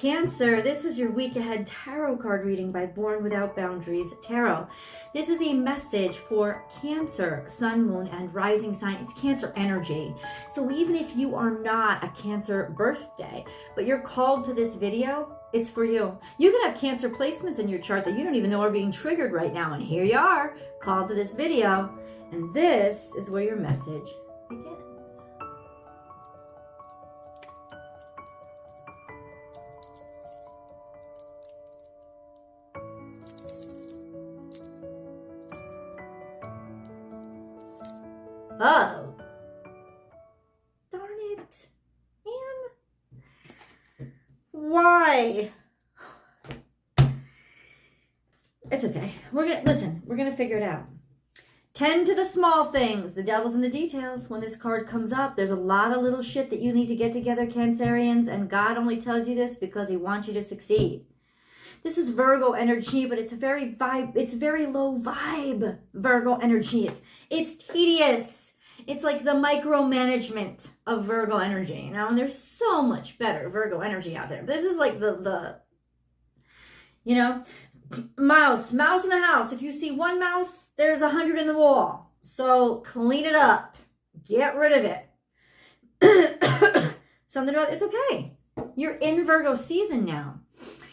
Cancer, this is your week ahead tarot card reading by Born Without Boundaries Tarot. This is a message for Cancer, Sun, Moon, and Rising sign. It's Cancer energy. So even if you are not a Cancer birthday, but you're called to this video, it's for you. You could have Cancer placements in your chart that you don't even know are being triggered right now. And here you are, called to this video. And this is where your message begins. Oh, darn it, man. Why? It's okay. We're gonna figure it out. Tend to the small things. The devil's in the details. When this card comes up, there's a lot of little shit that you need to get together, Cancerians, and God only tells you this because he wants you to succeed. This is Virgo energy, but it's very low vibe Virgo energy. It's tedious. It's like the micromanagement of Virgo energy, you know, and there's so much better Virgo energy out there. This is like the mouse in the house. If you see one mouse, there's 100 in the wall. So clean it up. Get rid of it. Something about it's okay. You're in Virgo season now.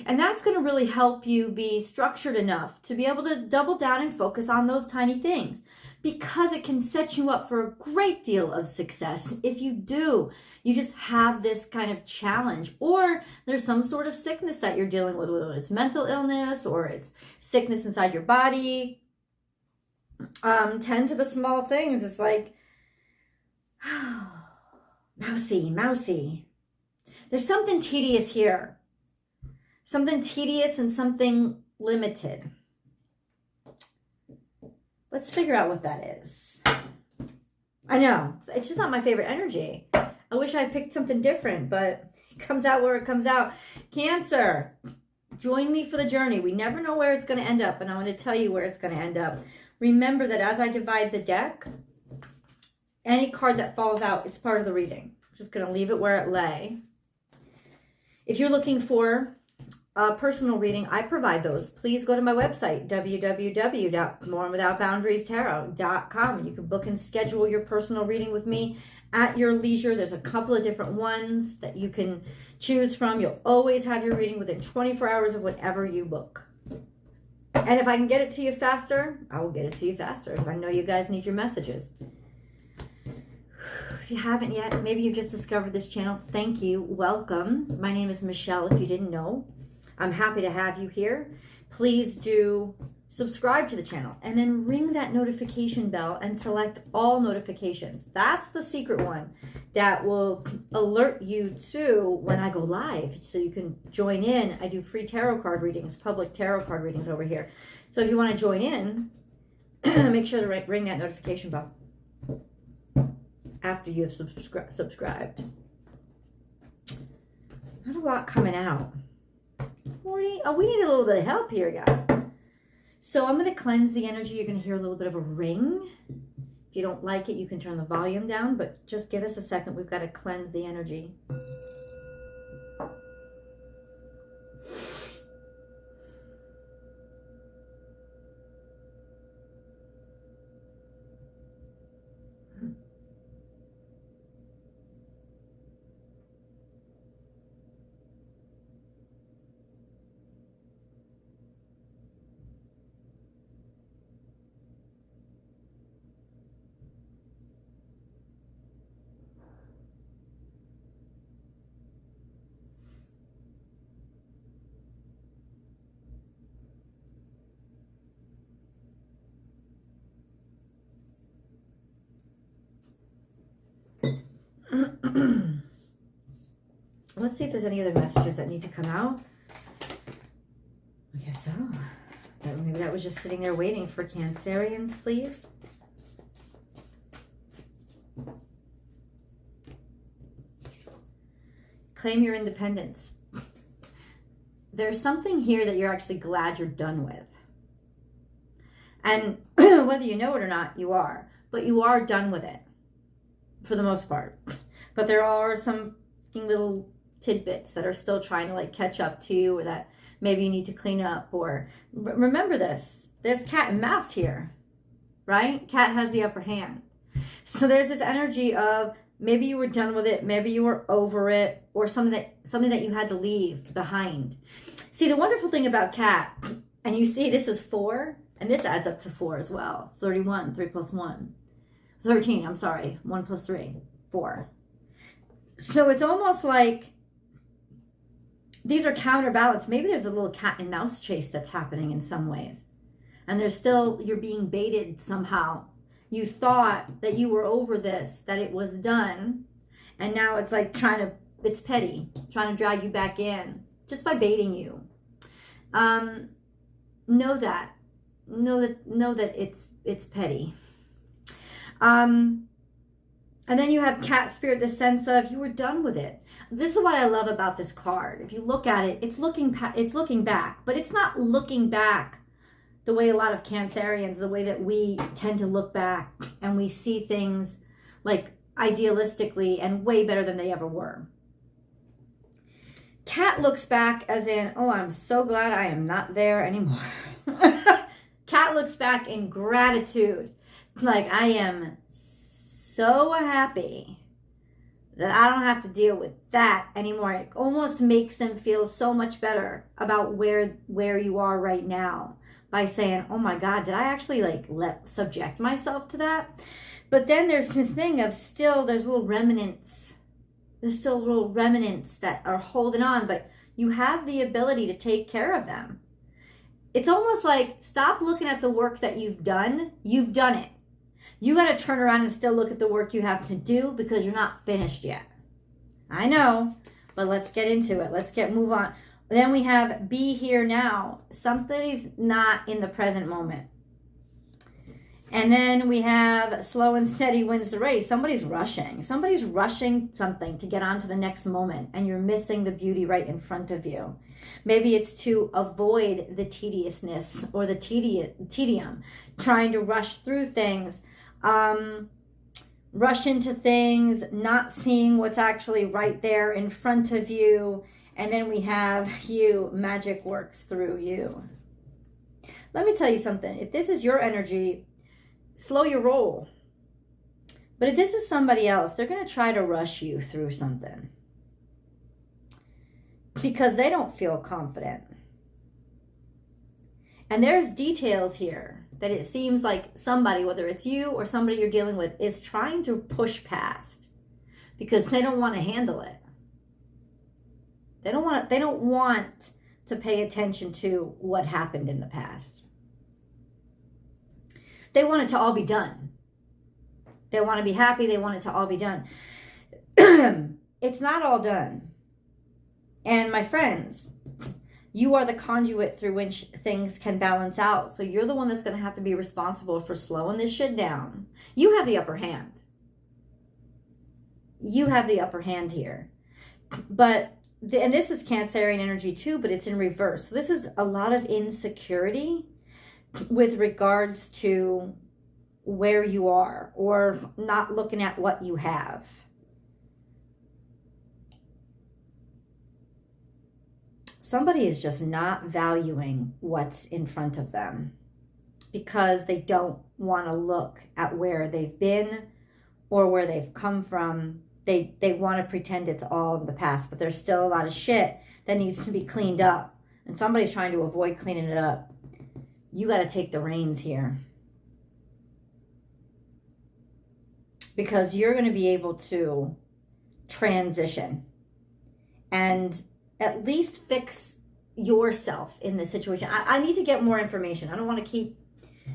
And that's going to really help you be structured enough to be able to double down and focus on those tiny things, because it can set you up for a great deal of success if you do. You just have this kind of challenge, or there's some sort of sickness that you're dealing with, whether it's mental illness or it's sickness inside your body. Tend to the small things. It's like, mousy. There's something tedious here. Something tedious and something limited. Let's figure out what that is. I know, it's just not my favorite energy. I wish I picked something different, but it comes out where it comes out. Cancer, join me for the journey. We never know where it's going to end up, and I'm going to tell you where it's going to end up. Remember that as I divide the deck, any card that falls out, it's part of the reading. I'm just going to leave it where it lay. If you're looking for a personal reading, I provide those. Please go to my website, www.bornwithoutboundariestarot.com. You can book and schedule your personal reading with me at your leisure. There's a couple of different ones that you can choose from. You'll always have your reading within 24 hours of whatever you book. And if I can get it to you faster, I will get it to you faster, because I know you guys need your messages. If you haven't yet, maybe you've just discovered this channel. Thank you. Welcome. My name is Michelle, if you didn't know. I'm happy to have you here. Please do subscribe to the channel and then ring that notification bell and select all notifications. That's the secret one that will alert you to when I go live, so you can join in. I do free tarot card readings, public tarot card readings over here. So if you want to join in, make sure to ring that notification bell after you have subscribed. Not a lot coming out. Oh, we need a little bit of help here, guys. So I'm going to cleanse the energy. You're going to hear a little bit of a ring. If you don't like it, you can turn the volume down, but just give us a second. We've got to cleanse the energy. Let's see if there's any other messages that need to come out. I guess so. Maybe that was just sitting there waiting for Cancerians, please. Claim your independence. There's something here that you're actually glad you're done with. And whether you know it or not, you are. But you are done with it, for the most part. But there are some little tidbits that are still trying to like catch up to you, or that maybe you need to clean up. Or remember this, there's cat and mouse here, right? Cat has the upper hand. So there's this energy of maybe you were done with it, maybe you were over it, or something that you had to leave behind. See, the wonderful thing about cat, and you see this is 4, and this adds up to 4 as well. 31, 3 plus 1. 13, I'm sorry, 1 plus 3, 4. So it's almost like these are counterbalanced. Maybe there's a little cat and mouse chase that's happening in some ways. And there's still, you're being baited somehow. You thought that you were over this, that it was done. And now it's like it's petty, trying to drag you back in just by baiting you. Know that it's petty. And then you have cat spirit, the sense of you were done with it. This is what I love about this card. If you look at it, it's looking back, but it's not looking back the way a lot of Cancerians, the way that we tend to look back and we see things like idealistically and way better than they ever were. Cat looks back as in, oh, I'm so glad I am not there anymore. Cat looks back in gratitude. Like, I am so happy that I don't have to deal with that anymore. It almost makes them feel so much better about where you are right now by saying, oh my God, did I actually subject myself to that? But then there's this thing of there's little remnants. There's still little remnants that are holding on, but you have the ability to take care of them. It's almost like, stop looking at the work that you've done. You've done it. You got to turn around and still look at the work you have to do because you're not finished yet. I know, but let's get into it. Let's move on. Then we have be here now. Somebody's not in the present moment. And then we have slow and steady wins the race. Somebody's rushing. Somebody's rushing something to get on to the next moment, and you're missing the beauty right in front of you. Maybe it's to avoid the tediousness or the tedium, trying to rush through things. Rush into things, not seeing what's actually right there in front of you. And then we have magic works through you. Let me tell you something. If this is your energy, slow your roll. But if this is somebody else, they're going to try to rush you through something because they don't feel confident. And there's details here that it seems like somebody, whether it's you or somebody you're dealing with, is trying to push past because they don't want to handle it. They don't want to pay attention to what happened in the past. They want it to all be done. They want to be happy. They want it to all be done. It's not all done. And my friends, you are the conduit through which things can balance out. So you're the one that's going to have to be responsible for slowing this shit down. You have the upper hand. You have the upper hand here. But, and this is Cancerian energy too, but it's in reverse. So this is a lot of insecurity with regards to where you are or not looking at what you have. Somebody is just not valuing what's in front of them because they don't want to look at where they've been or where they've come from. They want to pretend it's all in the past, but there's still a lot of shit that needs to be cleaned up. And somebody's trying to avoid cleaning it up. You got to take the reins here. Because you're going to be able to transition and at least fix yourself in this situation. I need to get more information. I don't want to keep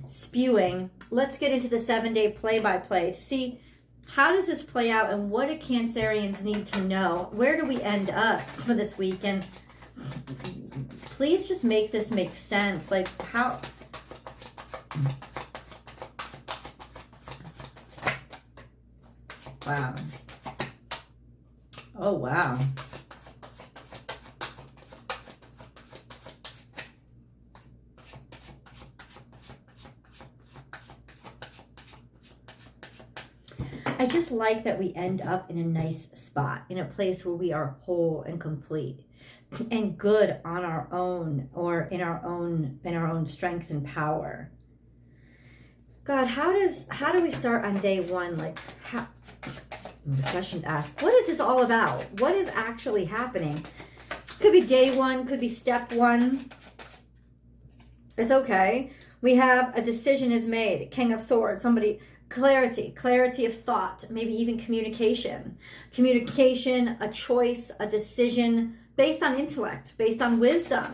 spewing. Let's get into the 7-day play-by-play to see how does this play out and what do Cancerians need to know? Where do we end up for this week? And please just make this make sense. Like how... Wow. Oh, wow. I just like that we end up in a nice spot. spot, in a place where we are whole and complete and good on our own, or in our own strength and power. God, how do we start on day one? Like, how, the question to ask, what is this all about? What is actually happening? Could be day one, could be step one. It's okay. We have a decision is made. King of Swords, somebody, clarity of thought, maybe even communication, a choice, a decision based on intellect, based on wisdom.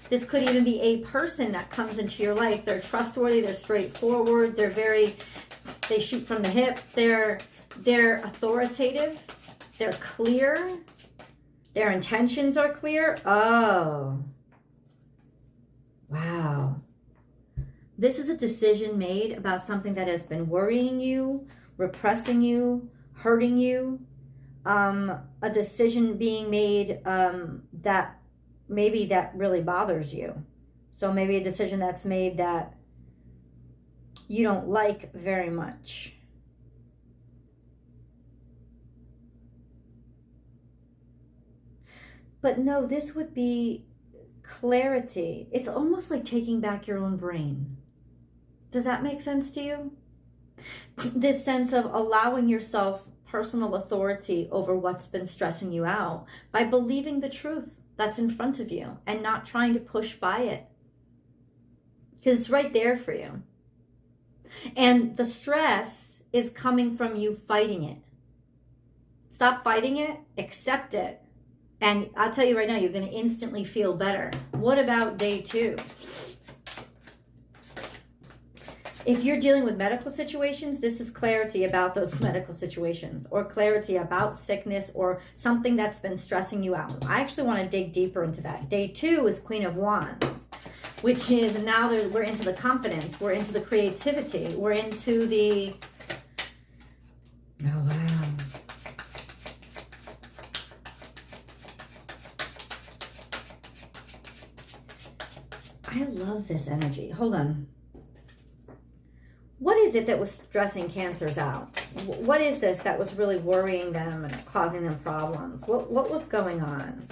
This could even be a person that comes into your life. They're trustworthy, they're straightforward, they shoot from the hip, they're authoritative, they're clear, their intentions are clear. Oh, wow. This is a decision made about something that has been worrying you, repressing you, hurting you. A decision being made that really bothers you. So maybe a decision that's made that you don't like very much. But no, this would be clarity. It's almost like taking back your own brain. Does that make sense to you? This sense of allowing yourself personal authority over what's been stressing you out by believing the truth that's in front of you and not trying to push by it, because it's right there for you. And the stress is coming from you fighting it. Stop fighting it, accept it. And I'll tell you right now, you're going to instantly feel better. What about day two? If you're dealing with medical situations, this is clarity about those medical situations, or clarity about sickness or something that's been stressing you out. I actually want to dig deeper into that. Day two is Queen of Wands, which is now we're into the confidence, we're into the creativity, we're into the, oh wow. I love this energy. Hold on. What is it that was stressing Cancers out? What is this that was really worrying them and causing them problems? What was going on?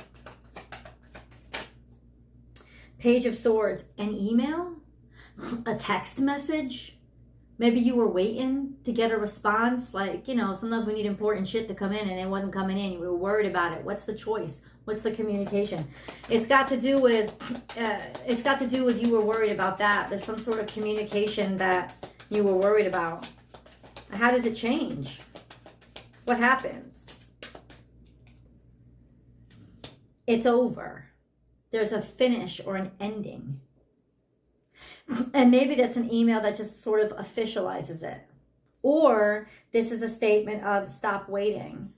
Page of Swords, an email, a text message. Maybe you were waiting to get a response. Like, you know, sometimes we need important shit to come in and it wasn't coming in. You were worried about it. What's the choice? What's the communication? It's got to do with you were worried about that. There's some sort of communication that you were worried about. How does it change? What happens? It's over. There's a finish or an ending. And maybe that's an email that just sort of officializes it. Or this is a statement of stop waiting.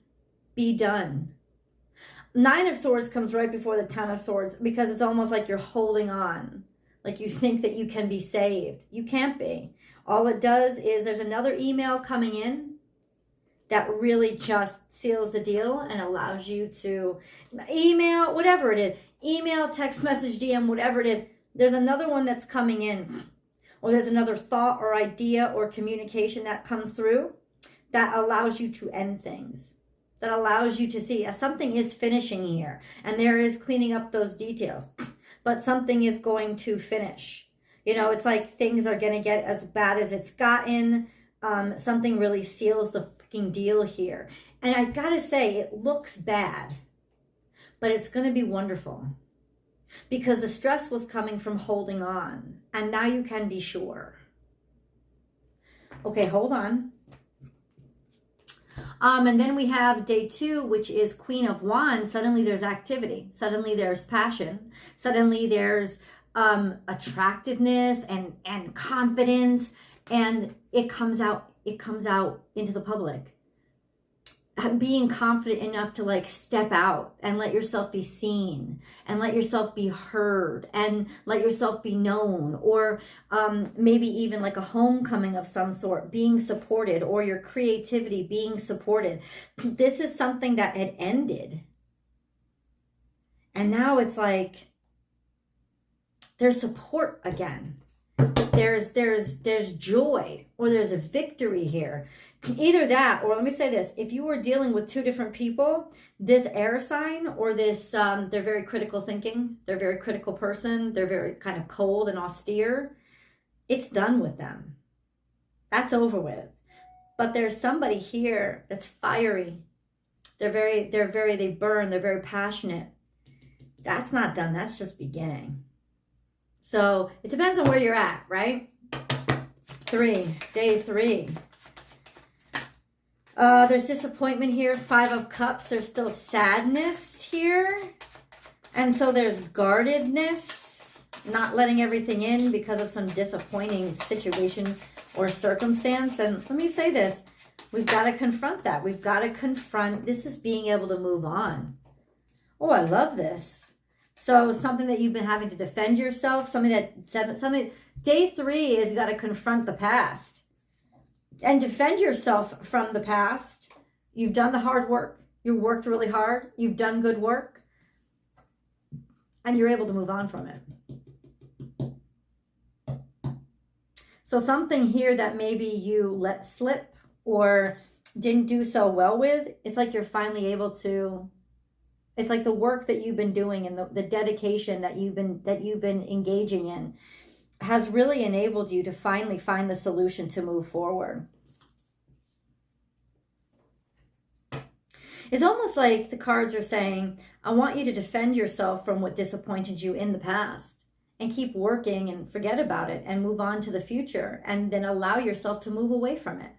Be done. Nine of Swords comes right before the Ten of Swords because it's almost like you're holding on. Like you think that you can be saved. You can't be. All it does is there's another email coming in that really just seals the deal and allows you to email, whatever it is, email, text message, DM, whatever it is. There's another one that's coming in, or there's another thought or idea or communication that comes through that allows you to end things, that allows you to see something is finishing here and there is cleaning up those details, but something is going to finish. You know, it's like things are going to get as bad as it's gotten. Something really seals the fucking deal here. And I got to say, it looks bad, but it's going to be wonderful because the stress was coming from holding on. And now you can be sure. Okay, hold on. And then we have day two, which is Queen of Wands. Suddenly there's activity. Suddenly there's passion. Suddenly there's attractiveness and confidence, and it comes out into the public. Being confident enough to like step out and let yourself be seen and let yourself be heard and let yourself be known, or maybe even like a homecoming of some sort, being supported, or your creativity being supported. This is something that had ended, and now it's like there's support again. There's joy, or there's a victory here. Either that, or let me say this, if you were dealing with two different people, this air sign or this, they're very critical thinking, they're a very critical person, they're very kind of cold and austere, it's done with them. That's over with. But there's somebody here that's fiery. They burn, they're very passionate. That's not done, that's just beginning. So it depends on where you're at, right? Day 3. There's disappointment here, 5 of Cups. There's still sadness here. And so there's guardedness, not letting everything in because of some disappointing situation or circumstance. And let me say this, we've got to confront that. We've got to confront, this is being able to move on. Oh, I love this. So something that you've been having to defend yourself, day 3 is you got to confront the past and defend yourself from the past. You've done the hard work. You worked really hard. You've done good work. And you're able to move on from it. So something here that maybe you let slip or didn't do so well with, it's like you're finally able to, it's like the work that you've been doing and the dedication that you've been engaging in has really enabled you to finally find the solution to move forward. It's almost like the cards are saying, I want you to defend yourself from what disappointed you in the past and keep working and forget about it and move on to the future and then allow yourself to move away from it.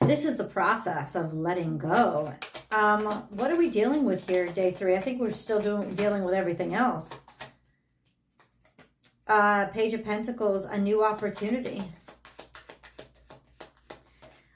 This is the process of letting go. What are we dealing with here, day 3? I think we're still dealing with everything else. Page of Pentacles, a new opportunity.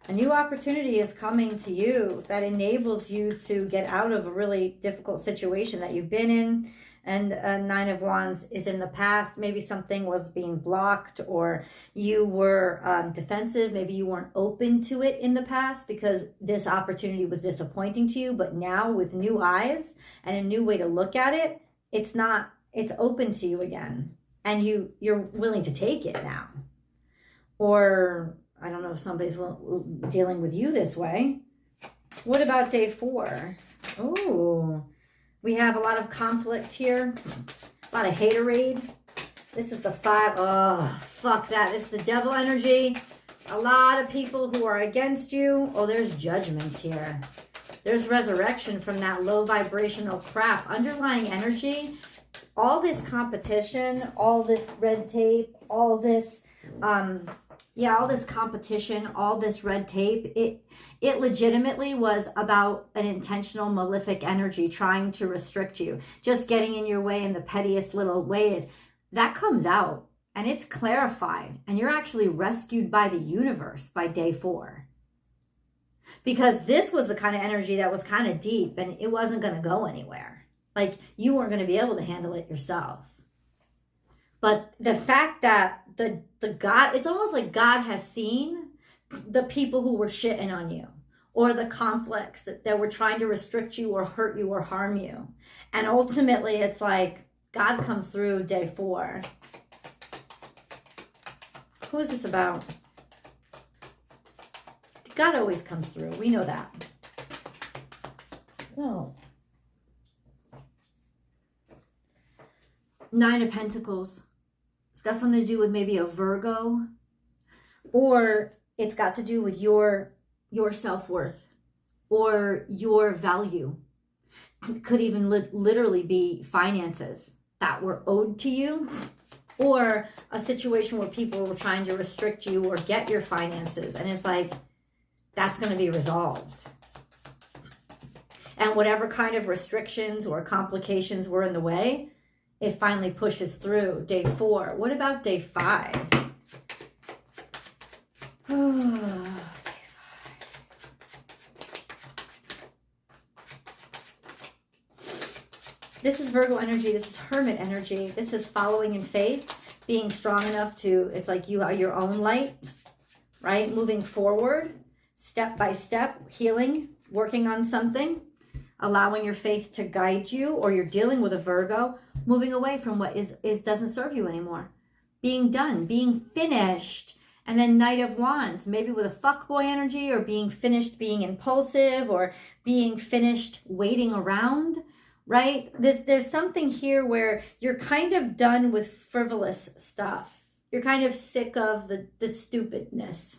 A new opportunity is coming to you that enables you to get out of a really difficult situation that you've been in. And 9 of Wands is in the past. Maybe something was being blocked or you were defensive. Maybe you weren't open to it in the past because this opportunity was disappointing to you. But now with new eyes and a new way to look at it, it's open to you again. And you're willing to take it now. Or I don't know if somebody's dealing with you this way. What about day 4? Oh, we have a lot of conflict here, a lot of haterade. This is the 5. Oh, fuck that. It's the devil energy. A lot of people who are against you. Oh, there's judgments here. There's resurrection from that low vibrational crap. Underlying energy, all this competition, all this red tape, all this, all this competition, all this red tape, it legitimately was about an intentional malefic energy trying to restrict you, just getting in your way in the pettiest little ways. That comes out and it's clarified and you're actually rescued by the universe by day 4. Because this was the kind of energy that was kind of deep and it wasn't going to go anywhere. Like you weren't going to be able to handle it yourself. But the fact that the God, it's almost like God has seen the people who were shitting on you or the conflicts that were trying to restrict you or hurt you or harm you. And ultimately it's like God comes through day 4. Who is this about? God always comes through. We know that. No. 9 of Pentacles. It's got something to do with maybe a Virgo, or it's got to do with your self-worth or your value. It could even literally be finances that were owed to you, or a situation where people were trying to restrict you or get your finances. And it's like, that's going to be resolved. And whatever kind of restrictions or complications were in the way, it finally pushes through day 4. What about day 5? Oh, day 5. This is Virgo energy. This is Hermit energy. This is following in faith, being strong enough to, it's like you are your own light, right? Moving forward, step by step, healing, working on something, allowing your faith to guide you, or you're dealing with a Virgo, moving away from what is doesn't serve you anymore. being done, being finished. And then Knight of Wands, maybe with a fuckboy energy, or being finished being impulsive, or being finished waiting around, right? There's something here where you're kind of done with frivolous stuff. You're kind of sick of the stupidness.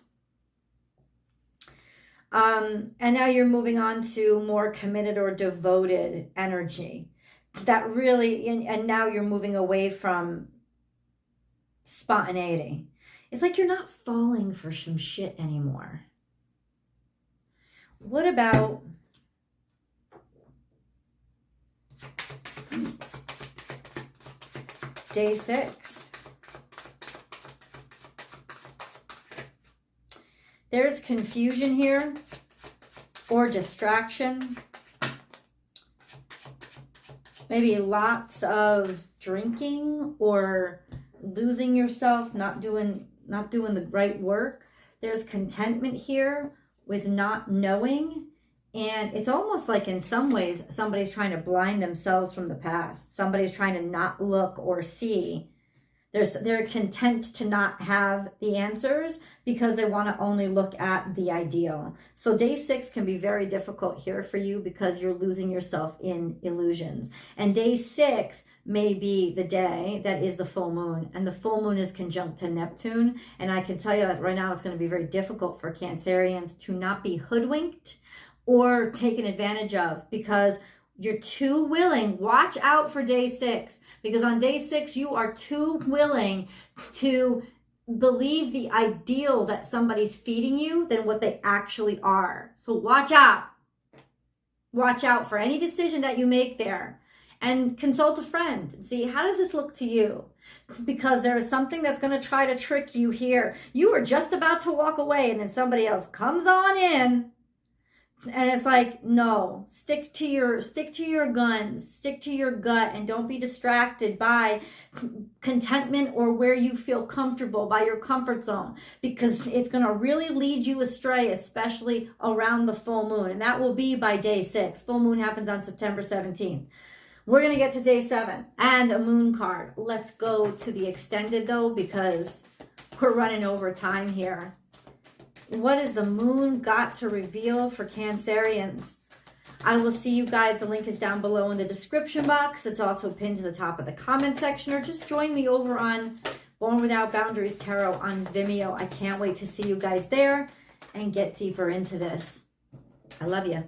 And now you're moving on to more committed or devoted energy. That really, and now you're moving away from spontaneity. It's like you're not falling for some shit anymore. What about day 6? There's confusion here or distraction. Maybe lots of drinking or losing yourself, not doing the right work. There's contentment here with not knowing. And it's almost like in some ways, somebody's trying to blind themselves from the past. Somebody's trying to not look or see. They're content to not have the answers because they want to only look at the ideal. So day 6 can be very difficult here for you because you're losing yourself in illusions. And day 6 may be the day that is the full moon. And the full moon is conjunct to Neptune. And I can tell you that right now it's going to be very difficult for Cancerians to not be hoodwinked or taken advantage of, because you're too willing. Watch out for day 6, because on day 6, you are too willing to believe the ideal that somebody's feeding you than what they actually are. So watch out. Watch out for any decision that you make there, and consult a friend and see, how does this look to you? Because there is something that's going to try to trick you here. You are just about to walk away, and then somebody else comes on in. And it's like, no, stick to your guns, stick to your gut, and don't be distracted by contentment or where you feel comfortable, by your comfort zone, because it's going to really lead you astray, especially around the full moon. And that will be by day 6. Full moon happens on September 17th. We're going to get to day 7 and a moon card. Let's go to the extended though, because we're running over time here. What has the moon got to reveal for Cancerians? I will see you guys. The link is down below in the description box. It's also pinned to the top of the comment section, or just join me over on Born Without Boundaries Tarot on Vimeo. I can't wait to see you guys there and get deeper into this. I love you.